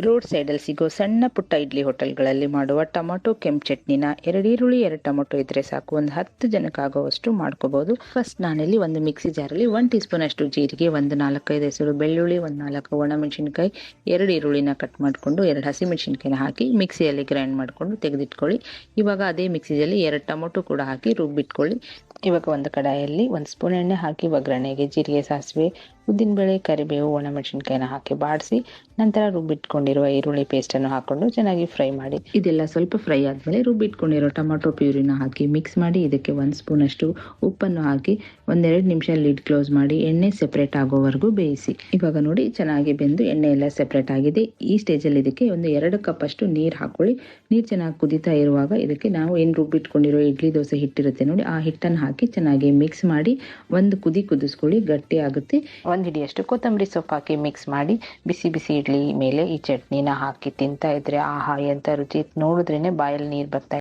Road ಸೈಡಲ್ಲಿ ಸಿಗೋ ಸಣ್ಣ ಪುಟ್ಟ ಇಡ್ಲಿ ಹೋಟೆಲ್ಗಳಲ್ಲಿ ಮಾಡುವ ಟೊಮೊಟೊ ಕೆಂಪು ಚಟ್ನಿನ 2 ಈರುಳ್ಳಿ 2 ಟೊಮೊಟೊ ಇದ್ರೆ ಸಾಕು, ಒಂದು 10 ಜನಕ್ಕಾಗುವಷ್ಟು ಮಾಡ್ಕೋಬಹುದು. ಫಸ್ಟ್ ನಾನಿಲ್ಲಿ ಒಂದು ಮಿಕ್ಸಿ ಜಾರಲ್ಲಿ 1 ಟೀ ಸ್ಪೂನ್ ಅಷ್ಟು ಜೀರಿಗೆ, ಒಂದು 4-5 ಹೆಸರು ಬೆಳ್ಳುಳ್ಳಿ, ಒಂದು 4 ಒಣಮೆಣಸಿನ್ಕಾಯಿ, 2 ಈರುಳ್ಳಿನ ಕಟ್ ಮಾಡಿಕೊಂಡು 2 ಹಸಿಮೆಣಸಿನ್ಕಾಯಿನ ಹಾಕಿ ಮಿಕ್ಸಿಯಲ್ಲಿ ಗ್ರೈಂಡ್ ಮಾಡಿಕೊಂಡು ತೆಗೆದಿಟ್ಕೊಳ್ಳಿ. ಇವಾಗ ಅದೇ ಮಿಕ್ಸಿಯಲ್ಲಿ 2 ಟೊಮೊಟೊ ಕೂಡ ಹಾಕಿ ರುಬ್ಬಿಟ್ಕೊಳ್ಳಿ. ಇವಾಗ ಒಂದು ಕಡಾಯಲ್ಲಿ 1 ಸ್ಪೂನ್ ಎಣ್ಣೆ ಹಾಕಿ ಒಗ್ಗರಣೆಗೆ ಜೀರಿಗೆ, ಸಾಸಿವೆ, ಉದ್ದಿನಬೇಳೆ, ಕರಿಬೇವು, ಒಣಮೆಣಸಿನ್ಕಾಯಿನ ಹಾಕಿ ಬಾಡಿಸಿ ನಂತರ ರುಬ್ಬಿಟ್ಕೊಂಡಿರುವ ಈರುಳ್ಳಿ ಪೇಸ್ಟನ್ನು ಹಾಕೊಂಡು ಚೆನ್ನಾಗಿ ಫ್ರೈ ಮಾಡಿ. ಇದೆಲ್ಲ ಸ್ವಲ್ಪ ಫ್ರೈ ಆದಮೇಲೆ ರುಬ್ಬಿಟ್ಕೊಂಡಿರೋ ಟೊಮೊಟೊ ಪ್ಯೂರಿನ ಹಾಕಿ ಮಿಕ್ಸ್ ಮಾಡಿ ಇದಕ್ಕೆ 1 ಸ್ಪೂನ್ ಅಷ್ಟು ಉಪ್ಪನ್ನು ಹಾಕಿ 1-2 ನಿಮಿಷ ಲಿಡ್ ಕ್ಲೋಸ್ ಮಾಡಿ ಎಣ್ಣೆ ಸೆಪರೇಟ್ ಆಗೋವರೆಗೂ ಬೇಯಿಸಿ. ಇವಾಗ ನೋಡಿ ಚೆನ್ನಾಗಿ ಬೆಂದು ಎಣ್ಣೆ ಎಲ್ಲ ಸೆಪರೇಟ್ ಆಗಿದೆ. ಈ ಸ್ಟೇಜಲ್ಲಿ ಇದಕ್ಕೆ ಒಂದು 2 ಕಪ್ ಅಷ್ಟು ನೀರು ಹಾಕೊಳ್ಳಿ. ನೀರು ಚೆನ್ನಾಗಿ ಕುದೀತಾ ಇರುವಾಗ ಇದಕ್ಕೆ ನಾವು ಏನು ರುಬ್ಬಿಟ್ಕೊಂಡಿರೋ ಇಡ್ಲಿ ದೋಸೆ ಹಿಟ್ಟಿರುತ್ತೆ ನೋಡಿ, ಆ ಹಿಟ್ಟನ್ನು ಹಾಕಿ ಚೆನ್ನಾಗಿ ಮಿಕ್ಸ್ ಮಾಡಿ ಒಂದು ಕುದಿಸ್ಕೊಳ್ಳಿ, ಗಟ್ಟಿ ಆಗುತ್ತೆ. 1 ಹಿಡಿಯಷ್ಟು ಕೊತ್ತಂಬರಿ ಸೊಪ್ಪು ಹಾಕಿ ಮಿಕ್ಸ್ ಮಾಡಿ ಬಿಸಿ ಬಿಸಿ ಇಡ್ಲಿ ಮೇಲೆ ಈ ಚಟ್ನಿನ ಹಾಕಿ ತಿಂತಾ ಇದ್ರೆ ಆಹಾ ಎಂತ ರುಚಿ, ನೋಡಿದ್ರೇನೆ ಬಾಯಲ್ಲಿ ನೀರು ಬರ್ತಾ